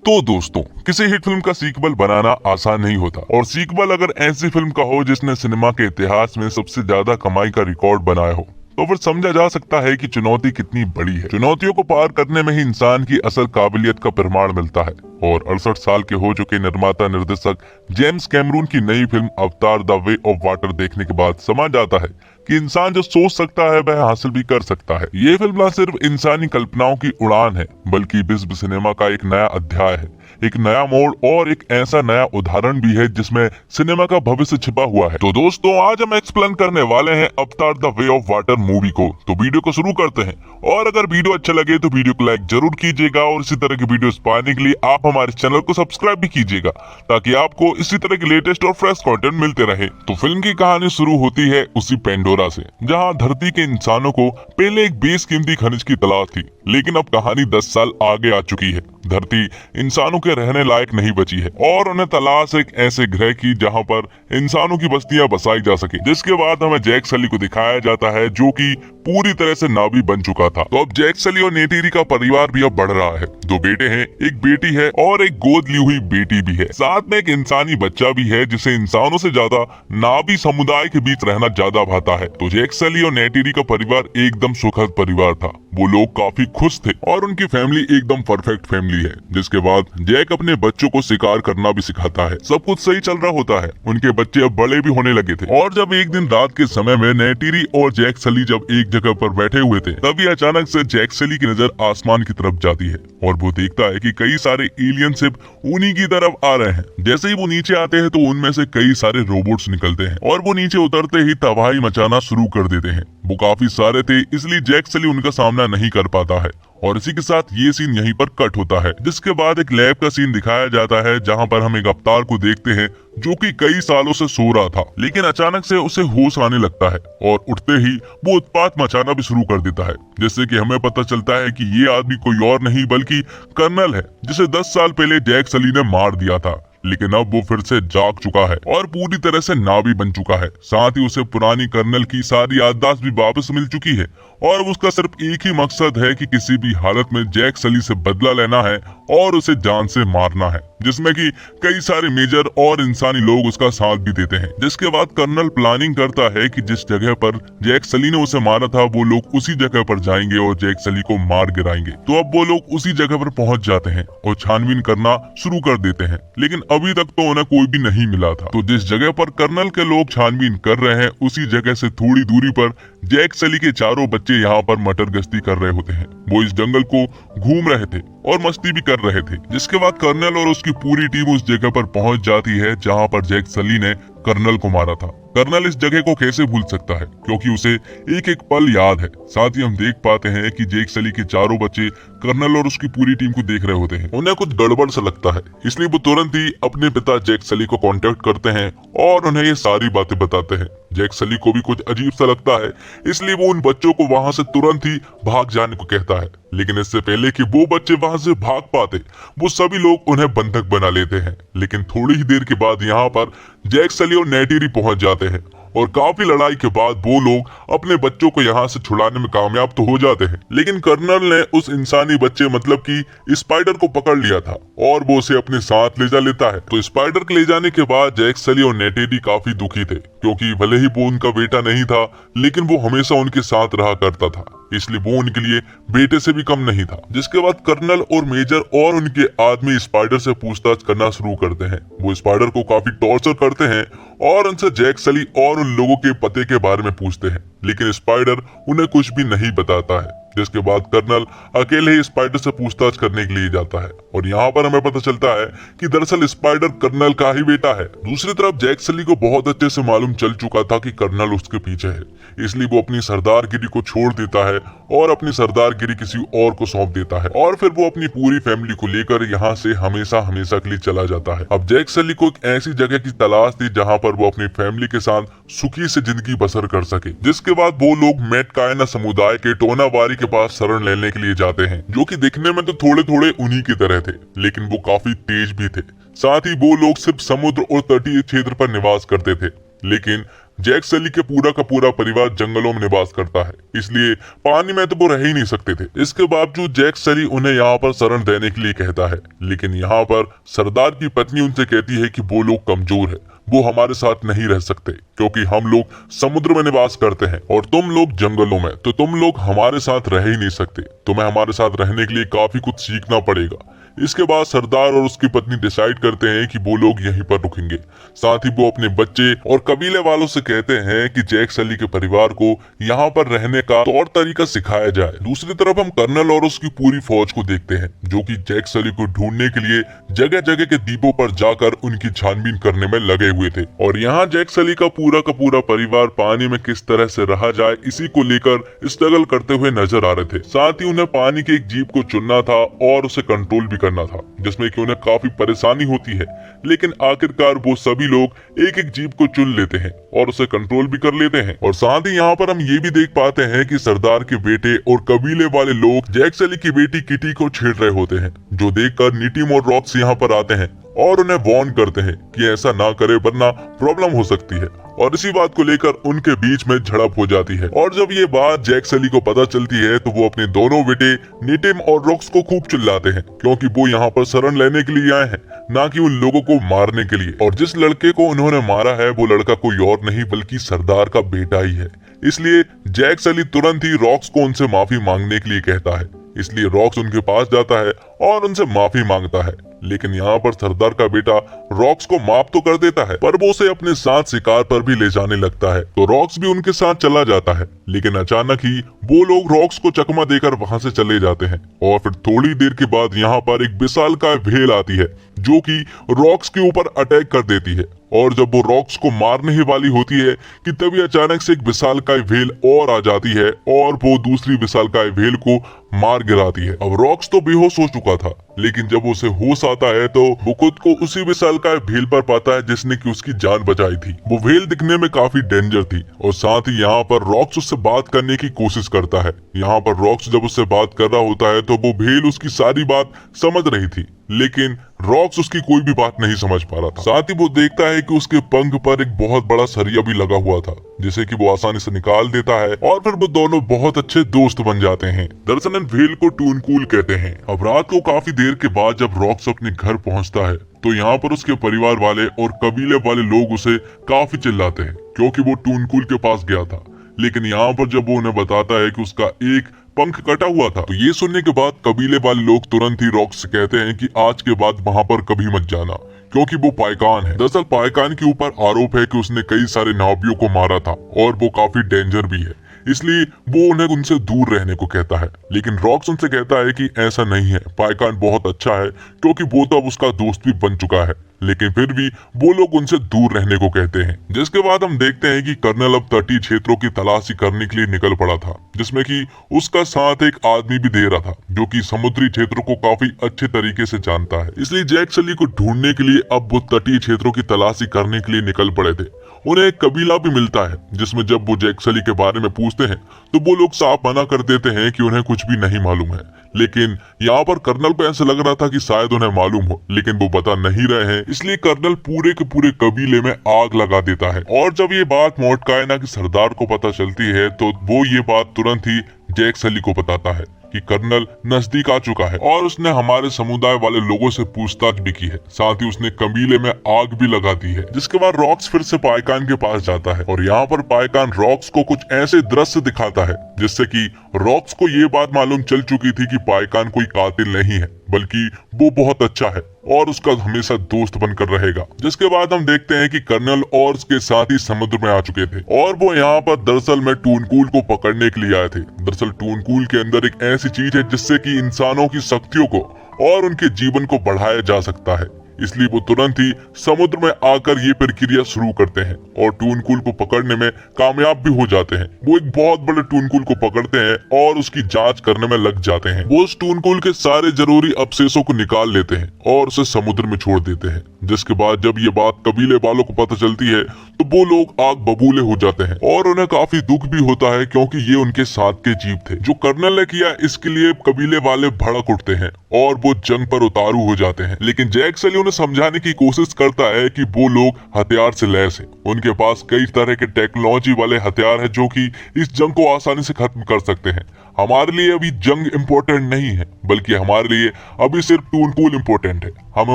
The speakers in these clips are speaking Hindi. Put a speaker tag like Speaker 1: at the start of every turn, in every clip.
Speaker 1: तो दोस्तों, किसी हिट फिल्म का सीक्वल बनाना आसान नहीं होता और सीक्वल अगर ऐसी फिल्म का हो जिसने सिनेमा के इतिहास में सबसे ज्यादा कमाई का रिकॉर्ड बनाया हो तो फिर समझा जा सकता है कि चुनौती कितनी बड़ी है। चुनौतियों को पार करने में ही इंसान की असल काबिलियत का प्रमाण मिलता है। और 68 साल के हो चुके निर्माता निर्देशक जेम्स कैमरून की नई फिल्म अवतार द वे ऑफ वाटर देखने के बाद समझ आता है कि इंसान जो सोच सकता है वह हासिल भी कर सकता है। ये फिल्म न सिर्फ इंसानी कल्पनाओं की उड़ान है बल्कि विश्व सिनेमा का एक नया अध्याय है, एक नया मोड़ और एक ऐसा नया उदाहरण भी है जिसमें सिनेमा का भविष्य छिपा हुआ है। तो दोस्तों, आज हम एक्सप्लेन करने वाले हैं अवतार the way of water movie को। तो वीडियो को शुरू करते हैं और अगर वीडियो अच्छा लगे तो वीडियो को लाइक जरूर कीजिएगा और इसी तरह की वीडियोस पाने के लिए आप हमारे चैनल को सब्सक्राइब भी कीजिएगा ताकि आपको इसी तरह के लेटेस्ट और फ्रेश कंटेंट मिलते रहे। तो फिल्म की कहानी शुरू होती है उसी पेंडोरा से, जहां धरती के इंसानों को पहले एक बेशकीमती खनिज की तलाश थी, लेकिन अब कहानी 10 साल आगे आ चुकी है। धरती इंसानों के रहने लायक नहीं बची है और उन्हें तलाश एक ऐसे ग्रह की जहां पर इंसानों की बस्तियां बसाई जा सके। जिसके बाद हमें जैक सली को दिखाया जाता है जो कि पूरी तरह से नावी बन चुका था। तो अब जैक सली और नेटेरी का परिवार भी अब बढ़ रहा है। 2 बेटे हैं, एक बेटी है और एक गोद ली हुई बेटी भी है। साथ में एक इंसानी बच्चा भी है जिसे इंसानों से ज्यादा नावी समुदाय के बीच रहना ज्यादा भाता है। तो जैक सली और नेटेरी का परिवार एकदम सुखद परिवार था। वो लोग काफी खुश थे और उनकी फैमिली एकदम परफेक्ट फैमिली है। जिसके बाद जैक अपने बच्चों को शिकार करना भी सिखाता है। सब कुछ सही चल रहा होता है। उनके बच्चे अब बड़े भी होने लगे थे और जब एक दिन रात के समय में नेटेरी और जैक सली जब एक जगह पर बैठे हुए थे, तभी अचानक से जैक सली की नजर आसमान की तरफ जाती है और वो देखता है कि कई सारे एलियन शिप उन्हीं की तरफ आ रहे हैं। जैसे ही वो नीचे आते हैं तो उनमें से कई सारे रोबोट्स निकलते हैं और वो नीचे उतरते ही तबाही मचाना शुरू कर देते हैं। वो काफी सारे थे, इसलिए जैक सली उनका सामना नहीं कर पाता है और इसी के साथ ये सीन यहीं पर कट होता है। जिसके बाद एक लैब का सीन दिखाया जाता है जहां पर हम एक अवतार को देखते हैं जो कि कई सालों से सो रहा था, लेकिन अचानक से उसे होश आने लगता है और उठते ही वो उत्पात मचाना भी शुरू कर देता है। जिससे कि हमें पता चलता है कि ये आदमी कोई और नहीं बल्कि कर्नल है, जिसे 10 साल पहले जैक सली ने मार दिया था। लेकिन अब वो फिर से जाग चुका है और पूरी तरह से नावी बन चुका है। साथ ही उसे पुरानी कर्नल की सारी याददाश्त भी वापस मिल चुकी है और उसका सिर्फ एक ही मकसद है कि किसी भी हालत में जैक सली से बदला लेना है और उसे जान से मारना है। जिसमें कि कई सारे मेजर और इंसानी लोग उसका साथ भी देते हैं। जिसके बाद कर्नल प्लानिंग करता है कि जिस जगह पर जैक सली ने उसे मारा था वो लोग उसी जगह पर जाएंगे और जैक सली को मार गिराएंगे। तो अब वो लोग उसी जगह पर पहुंच जाते हैं और छानबीन करना शुरू कर देते हैं, लेकिन अभी तक तो उन्हें कोई भी नहीं मिला था। तो जिस जगह पर कर्नल के लोग छानबीन कर रहे हैं उसी जगह से थोड़ी दूरी पर जैक सली के चारों बच्चे यहाँ पर मटर गश्ती कर रहे होते हैं। वो इस जंगल को घूम रहे थे और मस्ती भी कर रहे थे। जिसके बाद कर्नल और उसकी पूरी टीम उस जगह पर पहुंच जाती है जहां पर जैक सली ने कर्नल को मारा था। कर्नल इस जगह को कैसे भूल सकता है, क्योंकि उसे एक एक पल याद है। साथ ही हम देख पाते हैं कि जैक सली के चारों बच्चे कर्नल और उसकी पूरी टीम को देख रहे होते हैं। उन्हें कुछ गड़बड़ सा लगता है, इसलिए वो तुरंत ही अपने पिता जैक सली को कांटेक्ट करते हैं और उन्हें ये सारी बातें बताते हैं। जैक सली को भी कुछ अजीब सा लगता है, इसलिए वो उन बच्चों को वहां से तुरंत ही भाग जाने को कहता है। लेकिन इससे पहले कि वो बच्चे वहां से भाग पाते, वो सभी लोग उन्हें बंधक बना लेते हैं। लेकिन थोड़ी ही देर के बाद यहाँ पर जैक सली और नेटेरी पहुंच जाते हैं और काफी लड़ाई के बाद वो लोग अपने बच्चों को यहाँ से छुड़ाने में कामयाब तो हो जाते हैं। लेकिन कर्नल ने उस इंसानी बच्चे मतलब कि स्पाइडर को पकड़ लिया था और वो उसे अपने साथ ले जा लेता है। तो स्पाइडर के ले जाने के बाद जैक सली और नेटेरी काफी दुखी थे, क्योंकि भले ही वो उनका बेटा नहीं था लेकिन वो हमेशा उनके साथ रहा करता था, इसलिए वो उनके लिए बेटे से भी कम नहीं था। जिसके बाद कर्नल और मेजर और उनके आदमी स्पाइडर से पूछताछ करना शुरू करते हैं। वो स्पाइडर को काफी टॉर्चर करते हैं और उनसे जैक सली और उन लोगों के पते के बारे में पूछते हैं, लेकिन स्पाइडर उन्हें कुछ भी नहीं बताता है। जिसके बाद कर्नल अकेले ही स्पाइडर से पूछताछ करने के लिए जाता है और यहाँ पर हमें पता चलता है कि दरअसल स्पाइडर कर्नल का ही बेटा है। दूसरी तरफ जैक सली को बहुत अच्छे से मालूम चल चुका था कि कर्नल उसके पीछे है, इसलिए वो अपनी सरदारगिरी को छोड़ देता है और अपनी सरदारगिरी किसी और को सौंप देता है और फिर वो अपनी पूरी फैमिली को लेकर यहाँ से हमेशा हमेशा के लिए चला जाता है। अब जैक सली को एक ऐसी जगह की तलाश थी जहाँ पर वो अपनी फैमिली के साथ सुखी से जिंदगी बसर कर सके। जिसके बाद वो लोग मेटकायना समुदाय के टोनावारी के पास शरण लेने के लिए जाते हैं, जो कि दिखने में तो थोड़े थोड़े उन्हीं की तरह थे, लेकिन वो काफी तेज भी थे। साथ ही वो लोग सिर्फ समुद्र और तटीय क्षेत्र पर निवास करते थे, लेकिन जैक सली के पूरा का पूरा परिवार जंगलों में निवास करता है, इसलिए पानी में तो वो रह ही नहीं सकते थे। इसके बावजूद जैक सली उन्हें यहाँ पर शरण देने के लिए कहता है, लेकिन यहाँ पर सरदार की पत्नी उनसे कहती है कि वो लोग कमजोर है, वो हमारे साथ नहीं रह सकते क्योंकि हम लोग समुद्र में निवास करते हैं और तुम लोग जंगलों में, तो तुम लोग हमारे साथ रह ही नहीं सकते। तुम्हें हमारे साथ रहने के लिए काफी कुछ सीखना पड़ेगा। इसके बाद सरदार और उसकी पत्नी डिसाइड करते हैं कि वो लोग यहीं पर रुकेंगे। साथ ही वो अपने बच्चे और कबीले वालों से कहते हैं कि जैक सली के परिवार को यहाँ पर रहने का तौर तरीका सिखाया जाए। दूसरी तरफ हम कर्नल और उसकी पूरी फौज को देखते हैं जो कि जैक सली को ढूंढने के लिए जगह जगह के द्वीपों पर जाकर उनकी छानबीन करने में लगे हुए थे। और यहाँ जैक सली का पूरा परिवार पानी में किस तरह से रहा जाए इसी को लेकर स्ट्रगल करते हुए नजर आ रहे थे। साथ ही उन्हें पानी के एक जीप को चुनना था और उसे कंट्रोल भी करना था, जिसमें कि उन्हें काफी परेशानी होती है, लेकिन आखिरकार वो सभी लोग एक एक जीप को चुन लेते हैं और उसे कंट्रोल भी कर लेते हैं। और साथ ही यहाँ पर हम ये भी देख पाते हैं कि सरदार के बेटे और कबीले वाले लोग जैक सली की बेटी किटी को छेड़ रहे होते हैं, जो देखकर नीटिम और रॉक्स यहाँ पर आते हैं और उन्हें वार्न करते हैं कि ऐसा ना करे वरना प्रॉब्लम हो सकती है। और इसी बात को लेकर उनके बीच में झड़प हो जाती है। और जब ये बात जैक सली को पता चलती है तो वो अपने दोनों बेटे नीटिम और रॉक्स को खूब चिल्लाते हैं, क्योंकि वो यहाँ पर शरण लेने के लिए आए हैं, ना कि उन लोगों को मारने के लिए। और जिस लड़के को उन्होंने मारा है वो लड़का कोई और नहीं बल्कि सरदार का बेटा ही है। इसलिए जैक सली तुरंत ही रॉक्स को उनसे माफी मांगने के लिए कहता है। इसलिए रॉक्स उनके पास जाता है और उनसे माफी मांगता है, लेकिन यहाँ पर सरदार का बेटा रॉक्स को माफ तो कर देता है, पर वो उसे अपने साथ शिकार पर भी ले जाने लगता है। तो रॉक्स भी उनके साथ चला जाता है, लेकिन अचानक ही वो लोग रॉक्स को चकमा देकर वहां से चले जाते हैं। और फिर थोड़ी देर के बाद यहाँ पर एक विशालकाय भेल आती है जो कि रॉक्स के ऊपर अटैक कर देती है। और जब वो रॉक्स को मारने ही वाली होती है कि तभी अचानक से एक विशालकाय भेल और आ जाती है और वो दूसरी विशालकाय भेल को मार गिराती है। अब रॉक्स तो बेहोश हो चुका था, लेकिन जब उसे होश आता है तो वो खुद को उसी विशालकाय भेल पर पाता है जिसने कि उसकी जान बचाई थी। वो भेल दिखने में काफी डेंजर थी और साथ ही यहाँ पर रॉक्स उससे बात करने की कोशिश करता है। यहाँ पर रॉक्स जब उससे बात कर रहा होता है तो वो भेल उसकी सारी बात समझ रही थी, लेकिन रॉक्स उसकी कोई भी बात नहीं समझ पा रहा था। साथ ही वो देखता है कि उसके पंख पर एक बहुत बड़ा सरिया भी लगा हुआ था, जिसे कि वो आसानी से निकाल देता है और फिर वो दोनों बहुत अच्छे दोस्त बन जाते हैं। दरअसल भेल को टूनकूल कहते हैं। अब रात को काफी देर के बाद जब रॉक्स अपने घर पहुंचता है तो यहाँ पर उसके परिवार वाले और कबीले वाले लोग उसे काफी चिल्लाते हैं, क्योंकि वो टूनकूल के पास गया था। लेकिन यहाँ पर जब वो उन्हें बताता है कि उसका एक पंख कटा हुआ था, तो ये सुनने के बाद कबीले वाले लोग तुरंत ही रॉक्स से कहते हैं कि आज के बाद वहां पर कभी मत जाना, क्योंकि वो पायकान है। दरअसल पायकान के ऊपर आरोप है कि उसने कई सारे नावियों को मारा था और वो काफी डेंजर भी है, इसलिए वो उन्हें उनसे दूर रहने को कहता है। लेकिन रॉक्स उनसे कहता है कि ऐसा नहीं है, पायकान बहुत अच्छा है, क्योंकि वो तो अब उसका दोस्त भी बन चुका है। लेकिन फिर भी वो लोग उनसे दूर रहने को कहते हैं। जिसके बाद हम देखते हैं कि कर्नल अब तटीय क्षेत्रों की तलाशी करने के लिए निकल पड़ा था, जिसमें कि उसका साथ एक आदमी भी दे रहा था जो कि समुद्री क्षेत्रों को काफी अच्छे तरीके से जानता है। इसलिए जैक सली को ढूंढने के लिए अब वो तटीय क्षेत्रों की तलाशी करने के लिए निकल पड़े थे। उन्हें एक कबीला भी मिलता है, जिसमें जब वो जैक सली के बारे में पूछते हैं तो वो लोग साफ मना कर देते हैं कि उन्हें कुछ भी नहीं मालूम है। लेकिन यहाँ पर कर्नल को ऐसा लग रहा था कि शायद उन्हें मालूम हो, लेकिन वो बता नहीं रहे हैं। इसलिए कर्नल पूरे के पूरे कबीले में आग लगा देता है। और जब ये बात मोटकायना के सरदार को पता चलती है तो वो ये बात तुरंत ही जैक सली को बताता है कि कर्नल नजदीक आ चुका है और उसने हमारे समुदाय वाले लोगों से पूछताछ भी की है। साथ ही उसने कबीले में आग भी लगा दी है। जिसके बाद रॉक्स फिर से पायकान के पास जाता है और यहाँ पर पायकान रॉक्स को कुछ ऐसे दृश्य दिखाता है जिससे कि रॉक्स को ये बात मालूम चल चुकी थी कि पायकान कोई कातिल नहीं है, बल्कि वो बहुत अच्छा है और उसका हमेशा दोस्त बनकर रहेगा। जिसके बाद हम देखते हैं कि कर्नल और उसके साथी समुद्र में आ चुके थे और वो यहाँ पर दरअसल में टूनकूल को पकड़ने के लिए आए थे। दरअसल टूनकूल के अंदर एक ऐसी चीज है जिससे कि इंसानों की शक्तियों को और उनके जीवन को बढ़ाया जा सकता है। इसलिए वो तुरंत ही समुद्र में आकर ये प्रक्रिया शुरू करते हैं और टूनकूल को पकड़ने में कामयाब भी हो जाते हैं। वो एक बहुत बड़े टूनकूल को पकड़ते हैं और उसकी जांच करने में लग जाते हैं। वो उस टूनकूल के सारे जरूरी अवशेषों को निकाल लेते हैं और उसे समुद्र में छोड़ देते हैं। जिसके बाद जब ये बात कबीले वालों को पता चलती है तो वो लोग आग बबूले हो जाते हैं और उन्हें काफी दुख भी होता है, क्योंकि ये उनके साथ के जीव थे। जो कर्नल ने किया इसके लिए कबीले वाले भड़क उठते हैं और वो जंग पर उतारू हो जाते हैं। लेकिन जैक सली उन्हें समझाने की कोशिश करता है कि वो लोग हथियार से लैस हैं। उनके पास कई तरह के टेक्नोलॉजी वाले हथियार हैं जो कि इस जंग को आसानी से खत्म कर सकते हैं। हमारे लिए अभी जंग इम्पोर्टेंट नहीं है, बल्कि हमारे लिए अभी सिर्फ टूनकूल इम्पोर्टेंट है। हमें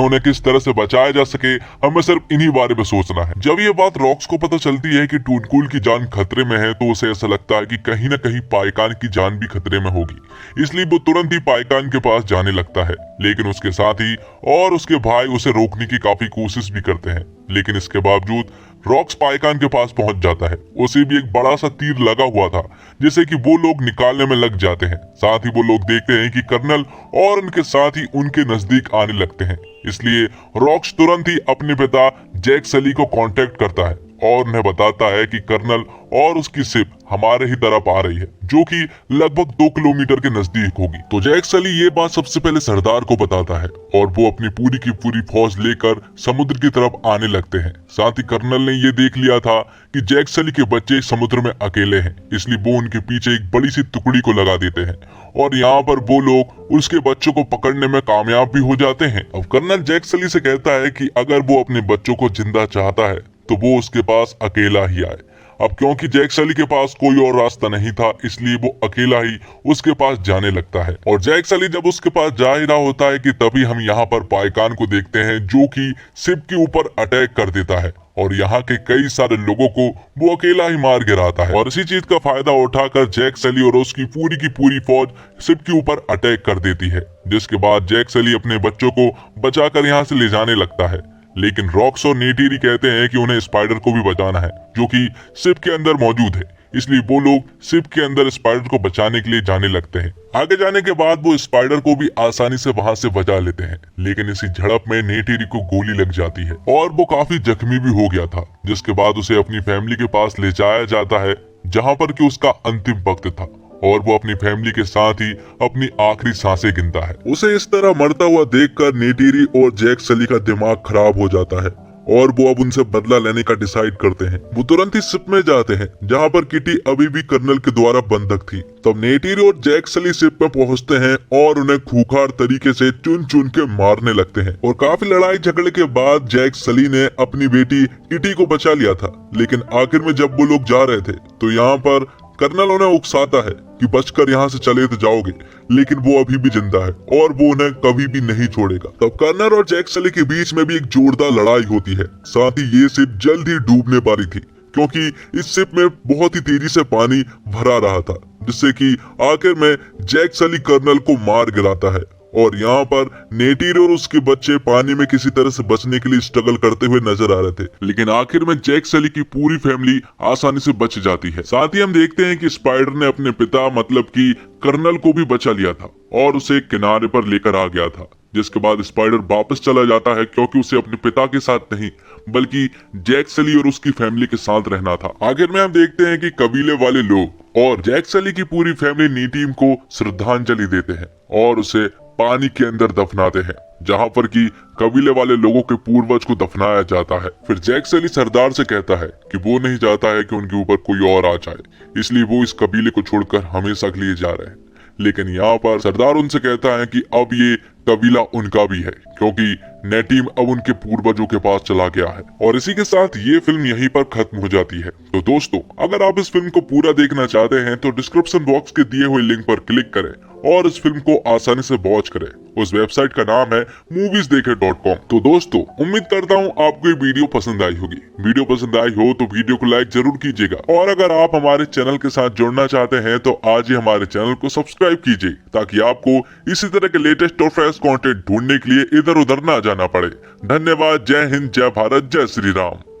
Speaker 1: उन्हें किस तरह से बचाया जा सके, हमें सिर्फ इन्हीं बारे में सोचना है। जब ये बात रॉक्स को पता चलती है कि टूनकूल की जान खतरे में है, तो उसे ऐसा लगता है कि कहीं न कहीं पाइकान की जान भी खतरे में होगी। इसलिए वो तुरंत ही पाइकान के पास जाने लगता है। लेकिन उसके साथ ही और उसके भाई उसे रोकने की काफी कोशिश भी करते हैं। लेकिन इसके बावजूद रॉक्स पाइकान के पास पहुंच जाता है। उसे भी एक बड़ा सा तीर लगा हुआ था, जिसे कि वो लोग निकालने में लग जाते हैं। साथ ही वो लोग देखते हैं कि कर्नल और उनके साथ ही उनके नजदीक आने लगते हैं। इसलिए रॉक्स तुरंत ही अपने पिता जैक सली को कांटेक्ट करता है और उन्हें बताता है कि कर्नल और उसकी शिप हमारे ही तरफ आ रही है, जो कि लगभग 2 किलोमीटर के नजदीक होगी। तो जैक सली ये बात सबसे पहले सरदार को बताता है और वो अपनी पूरी की पूरी फौज लेकर समुद्र की तरफ आने लगते हैं। साथ ही कर्नल ने ये देख लिया था कि जैक सली के बच्चे समुद्र में अकेले हैं, इसलिए वो उनके पीछे एक बड़ी सी टुकड़ी को लगा देते हैं और यहाँ पर वो लोग उसके बच्चों को पकड़ने में कामयाब भी हो जाते हैं। अब कर्नल जैक सली से कहता है कि अगर वो अपने बच्चों को जिंदा चाहता है तो वो उसके पास अकेला ही आए। अब क्योंकि जैक सली के पास कोई और रास्ता नहीं था, इसलिए वो अकेला ही उसके पास जाने लगता है। और जैक सली जब उसके पास जा ही रहा होता है कि तभी हम यहाँ पर पाइकान को देखते हैं, जो कि शिप के ऊपर अटैक कर देता है और यहाँ के कई सारे लोगों को वो अकेला ही मार गिराता है। और इसी चीज का फायदा उठाकर जैक सली और उसकी पूरी फौज शिप के ऊपर अटैक कर देती है, जिसके बाद जैक सली अपने बच्चों को बचाकर यहाँ से ले जाने लगता है। लेकिन रॉक्स और नेटीरी कहते हैं कि उन्हें स्पाइडर को भी बचाना है, जो कि शिप के अंदर मौजूद है। इसलिए वो लोग शिप के अंदर स्पाइडर को बचाने के लिए जाने लगते हैं। आगे जाने के बाद वो स्पाइडर को भी आसानी से वहां से बचा लेते हैं। लेकिन इसी झड़प में नेटीरी को गोली लग जाती है और वो काफी जख्मी भी हो गया था, जिसके बाद उसे अपनी फैमिली के पास ले जाया जाता है, जहाँ पर कि उसका अंतिम वक्त था और वो अपनी फैमिली के साथ ही अपनी आखिरी सांसें गिनता है। उसे इस तरह मरता हुआ देखकर नेटीरी और जैक सली का दिमाग खराब हो जाता है और वो अब उनसे बदला लेने का डिसाइड करते हैं। वो तुरंत ही शिप में जाते हैं, जहाँ पर किटी अभी भी कर्नल के द्वारा बंधक थी। तब नेटीरी और जैक सली शिप में पहुंचते हैं और उन्हें खूंखार तरीके से चुन चुन के मारने लगते हैं। और काफी लड़ाई झगड़े के बाद जैक सली ने अपनी बेटी किटी को बचा लिया था। लेकिन आखिर में जब वो लोग जा रहे थे, तो यहाँ पर कर्नल उन्हें उकसाता है कि बचकर यहाँ से चले तो जाओगे, लेकिन वो अभी भी जिंदा है और वो उन्हें कभी भी नहीं छोड़ेगा। तब कर्नल और जैक सली के बीच में भी एक जोरदार लड़ाई होती है। साथ ही ये शिप जल्द ही डूबने वाली थी, क्योंकि इस शिप में बहुत ही तेजी से पानी भरा रहा था, जिससे कि आखिर में जैक सली कर्नल को मार गिराता है। और यहाँ पर नेटीरी और उसके बच्चे पानी में किसी तरह से बचने के लिए स्ट्रगल करते हुए नजर आ रहे थे। लेकिन आखिर में जैक सली की पूरी फैमिली आसानी से बच जाती है। साथ ही हम देखते हैं कि स्पाइडर ने अपने पिता मतलब कि कर्नल को भी बचा लिया था और उसे किनारे पर लेकर आ गया था, जिसके बाद स्पाइडर वापस चला जाता है, क्योंकि उसे अपने पिता के साथ नहीं बल्कि जैक सली और उसकी फैमिली के साथ रहना था। आखिर में हम देखते हैं कि कबीले वाले लोग और जैक सली की पूरी फैमिली नीटीम को श्रद्धांजलि देते हैं और उसे पानी के अंदर दफनाते हैं, जहाँ पर कि कबीले वाले लोगों के पूर्वज को दफनाया जाता है। फिर जैक सली सरदार से कहता है कि वो नहीं चाहता है कि उनके ऊपर कोई और आ जाए, इसलिए वो इस कबीले को छोड़कर हमेशा के लिए जा रहे हैं। लेकिन यहाँ पर सरदार उनसे कहता है कि अब ये कबीला उनका भी है, क्योंकि नेटीम अब उनके पूर्वजों के पास चला गया है। और इसी के साथ ये फिल्म यहीं पर खत्म हो जाती है। तो दोस्तों, अगर आप इस फिल्म को पूरा देखना चाहते हैं तो डिस्क्रिप्शन बॉक्स के दिए हुए लिंक पर क्लिक करें और इस फिल्म को आसानी से वॉच करें। उस वेबसाइट का नाम है moviesdekhe.com। तो दोस्तों, उम्मीद करता हूँ आपको ये वीडियो पसंद आई होगी। वीडियो पसंद आई हो तो वीडियो को लाइक जरूर कीजिएगा और अगर आप हमारे चैनल के साथ जुड़ना चाहते हैं तो आज ही हमारे चैनल को सब्सक्राइब कीजिए, ताकि आपको इसी तरह के लेटेस्ट और फ्रेश कंटेंट ढूंढने के लिए इधर उधर ना जाना पड़े। धन्यवाद। जय हिंद, जय भारत, जय श्री राम।